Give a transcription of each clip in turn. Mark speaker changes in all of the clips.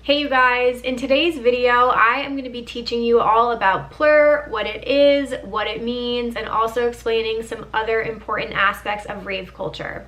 Speaker 1: Hey you guys, in today's video, I am going to be teaching you all about Plur, what it is, what it means, and also explaining some other important aspects of rave culture.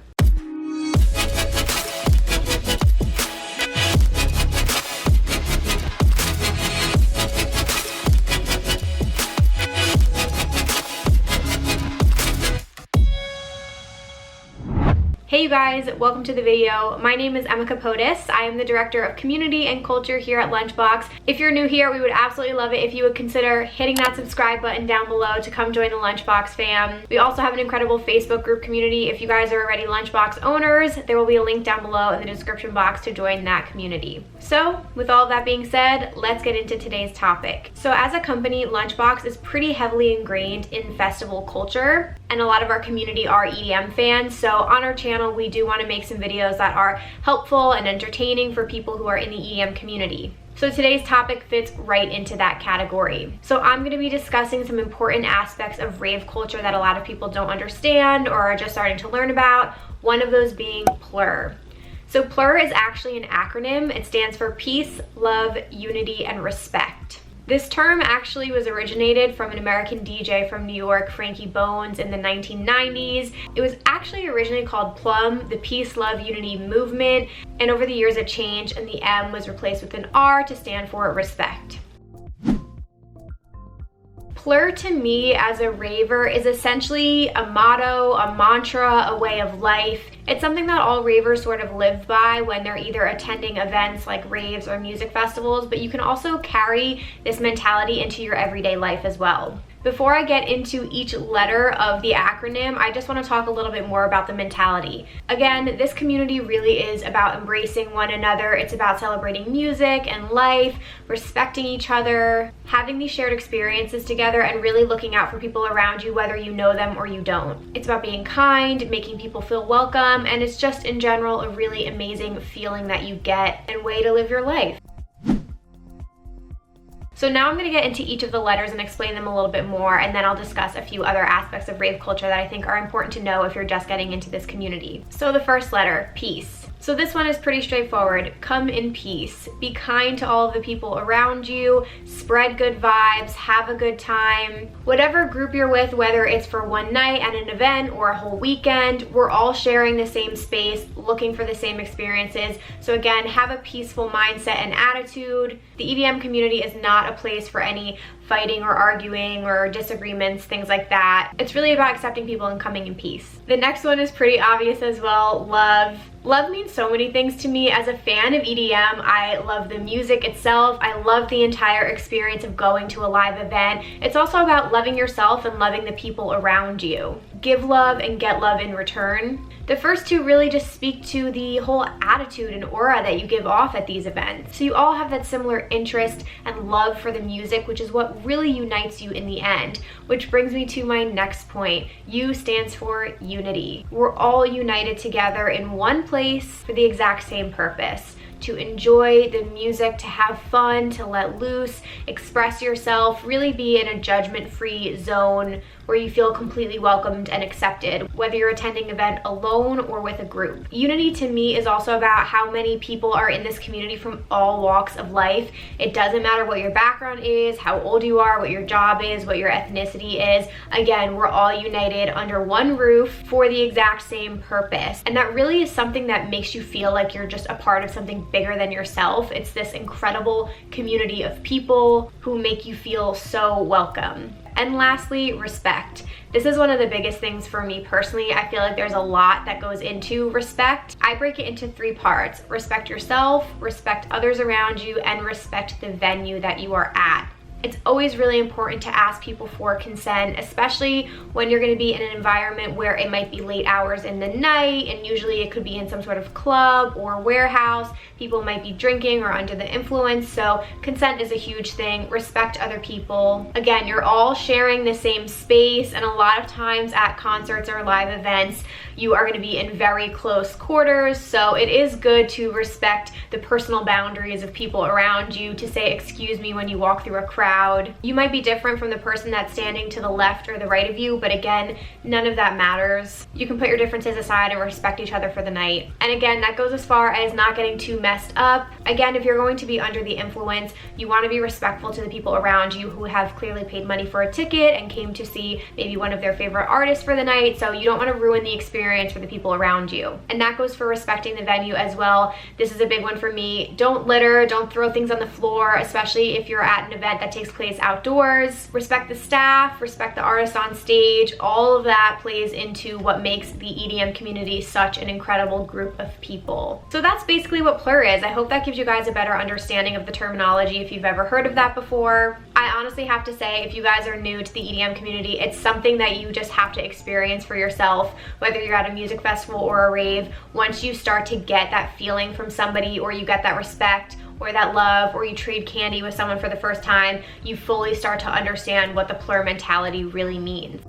Speaker 1: Hey you guys, welcome to the video. My name is Emma Capotis. I am the Director of Community and Culture here at Lunchbox. If you're new here, we would absolutely love it if you would consider hitting that subscribe button down below to come join the Lunchbox fam. We also have an incredible Facebook group community. If you guys are already Lunchbox owners, there will be a link down below in the description box to join that community. So with all of that being said, let's get into today's topic. So as a company, Lunchbox is pretty heavily ingrained in festival culture, and a lot of our community are EDM fans. So on our channel, we do want to make some videos that are helpful and entertaining for people who are in the EDM community. So today's topic fits right into that category. So I'm going to be discussing some important aspects of rave culture that a lot of people don't understand or are just starting to learn about, one of those being Plur. So Plur is actually an acronym. It stands for Peace, Love, Unity, and Respect. This term actually was originated from an American DJ from New York, Frankie Bones, in the 1990s. It was actually originally called Plum, the Peace, Love, Unity Movement, and over the years it changed and the M was replaced with an R to stand for respect. Plur to me as a raver is essentially a motto, a mantra, a way of life. It's something that all ravers sort of live by when they're either attending events like raves or music festivals, but you can also carry this mentality into your everyday life as well. Before I get into each letter of the acronym, I just want to talk a little bit more about the mentality. Again, this community really is about embracing one another. It's about celebrating music and life, respecting each other, having these shared experiences together, and really looking out for people around you, whether you know them or you don't. It's about being kind, making people feel welcome, and it's just in general a really amazing feeling that you get and way to live your life. So now I'm going to get into each of the letters and explain them a little bit more, and then I'll discuss a few other aspects of rave culture that I think are important to know if you're just getting into this community. So the first letter, peace. So this one is pretty straightforward. Come in peace. Be kind to all of the people around you, spread good vibes, have a good time. Whatever group you're with, whether it's for one night at an event or a whole weekend, we're all sharing the same space, looking for the same experiences. So again, have a peaceful mindset and attitude. The EDM community is not a place for any fighting or arguing or disagreements, things like that. It's really about accepting people and coming in peace. The next one is pretty obvious as well, love. Love means so many things to me. As a fan of EDM, I love the music itself. I love the entire experience of going to a live event. It's also about loving yourself and loving the people around you. Give love and get love in return. The first two really just speak to the whole attitude and aura that you give off at these events. So you all have that similar interest and love for the music, which is what really unites you in the end. Which brings me to my next point. U stands for unity. We're all united together in one place for the exact same purpose. To enjoy the music, to have fun, to let loose, express yourself, really be in a judgment-free zone where you feel completely welcomed and accepted, whether you're attending an event alone or with a group. Unity to me is also about how many people are in this community from all walks of life. It doesn't matter what your background is, how old you are, what your job is, what your ethnicity is. Again, we're all united under one roof for the exact same purpose. And that really is something that makes you feel like you're just a part of something bigger than yourself. It's this incredible community of people who make you feel so welcome. And lastly, respect. This is one of the biggest things for me personally. I feel like there's a lot that goes into respect. I break it into three parts: respect yourself, respect others around you, and respect the venue that you are at. It's always really important to ask people for consent, especially when you're going to be in an environment where it might be late hours in the night, and usually it could be in some sort of club or warehouse. People might be drinking or under the influence, so consent is a huge thing. Respect other people. Again, you're all sharing the same space, and a lot of times at concerts or live events, you are going to be in very close quarters, so it is good to respect the personal boundaries of people around you, to say excuse me when you walk through a crowd. You might be different from the person that's standing to the left or the right of you, but again, none of that matters. You can put your differences aside and respect each other for the night. And again, that goes as far as not getting too messed up. Again, if you're going to be under the influence, you want to be respectful to the people around you who have clearly paid money for a ticket and came to see maybe one of their favorite artists for the night, so you don't want to ruin the experience for the people around you. And that goes for respecting the venue as well. This is a big one for me. Don't litter, don't throw things on the floor, especially if you're at an event that takes place outdoors. Respect the staff, respect the artists on stage. All of that plays into what makes the EDM community such an incredible group of people. So that's basically what Plur is. I hope that gives you guys a better understanding of the terminology if you've ever heard of that before. I honestly have to say, if you guys are new to the EDM community, it's something that you just have to experience for yourself, whether you're at a music festival or a rave. Once you start to get that feeling from somebody, or you get that respect or that love, or you trade candy with someone for the first time, you fully start to understand what the Plur mentality really means.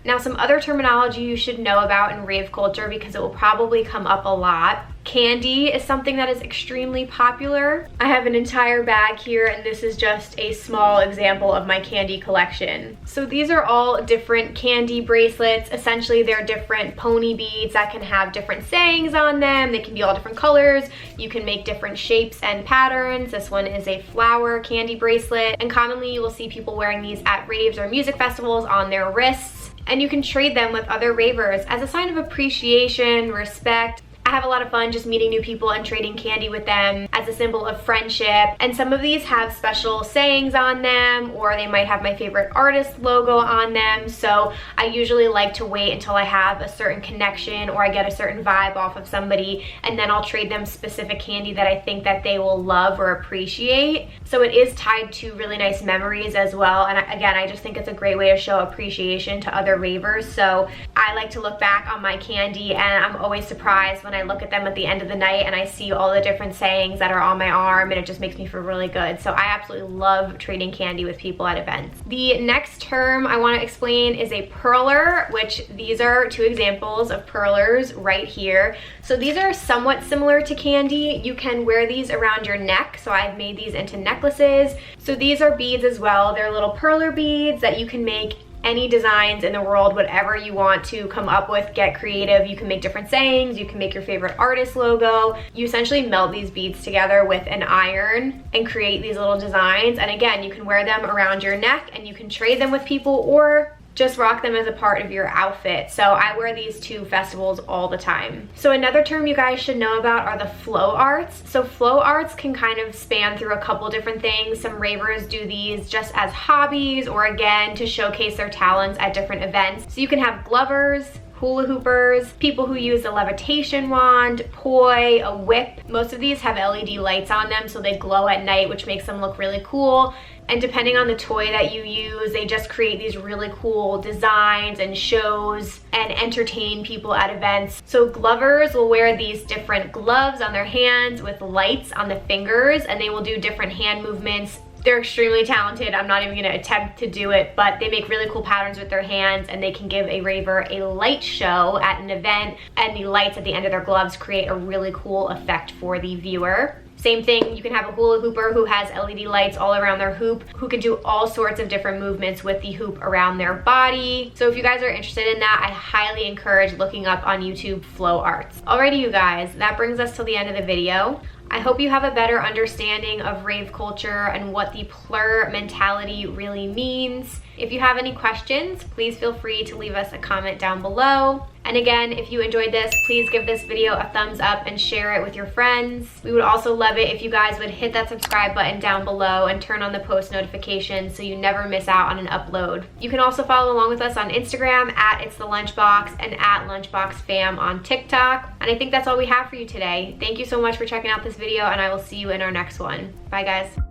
Speaker 1: Now, some other terminology you should know about in rave culture, because it will probably come up a lot. Candy is something that is extremely popular. I have an entire bag here, and this is just a small example of my candy collection. So these are all different candy bracelets. Essentially, they're different pony beads that can have different sayings on them. They can be all different colors. You can make different shapes and patterns. This one is a flower candy bracelet, and commonly you will see people wearing these at raves or music festivals on their wrists. And you can trade them with other ravers as a sign of appreciation, respect. I have a lot of fun just meeting new people and trading candy with them as a symbol of friendship. And some of these have special sayings on them, or they might have my favorite artist logo on them. So I usually like to wait until I have a certain connection or I get a certain vibe off of somebody, and then I'll trade them specific candy that I think that they will love or appreciate. So it is tied to really nice memories as well. And again, I just think it's a great way to show appreciation to other ravers. So I like to look back on my candy, and I'm always surprised when I look at them at the end of the night and I see all the different sayings that are on my arm, and it just makes me feel really good. So I absolutely love trading candy with people at events. The next term I want to explain is a Perler, which these are two examples of Perlers right here. So these are somewhat similar to candy. You can wear these around your neck, so I've made these into necklaces. So these are beads as well. They're little Perler beads that you can make any designs in the world, whatever you want to come up with, get creative. You can make different sayings, you can make your favorite artist logo. You essentially melt these beads together with an iron and create these little designs. And again, you can wear them around your neck, and you can trade them with people or just rock them as a part of your outfit. So I wear these to festivals all the time. So another term you guys should know about are the flow arts. So flow arts can kind of span through a couple different things. Some ravers do these just as hobbies, or again, to showcase their talents at different events. So you can have glovers, hula hoopers, people who use a levitation wand, poi, a whip. Most of these have LED lights on them, so they glow at night, which makes them look really cool. And depending on the toy that you use, they just create these really cool designs and shows and entertain people at events. So glovers will wear these different gloves on their hands with lights on the fingers, and they will do different hand movements. They're extremely talented. I'm not even gonna attempt to do it, but they make really cool patterns with their hands, and they can give a raver a light show at an event, and the lights at the end of their gloves create a really cool effect for the viewer. Same thing, you can have a hula hooper who has LED lights all around their hoop, who can do all sorts of different movements with the hoop around their body. So if you guys are interested in that, I highly encourage looking up on YouTube flow arts. Alrighty, you guys, that brings us to the end of the video. I hope you have a better understanding of rave culture and what the Plur mentality really means. If you have any questions, please feel free to leave us a comment down below. And again, if you enjoyed this, please give this video a thumbs up and share it with your friends. We would also love it if you guys would hit that subscribe button down below and turn on the post notifications so you never miss out on an upload. You can also follow along with us on Instagram at It's the Lunchbox and at LunchboxFam on TikTok. And I think that's all we have for you today. Thank you so much for checking out this video, and I will see you in our next one. Bye, guys.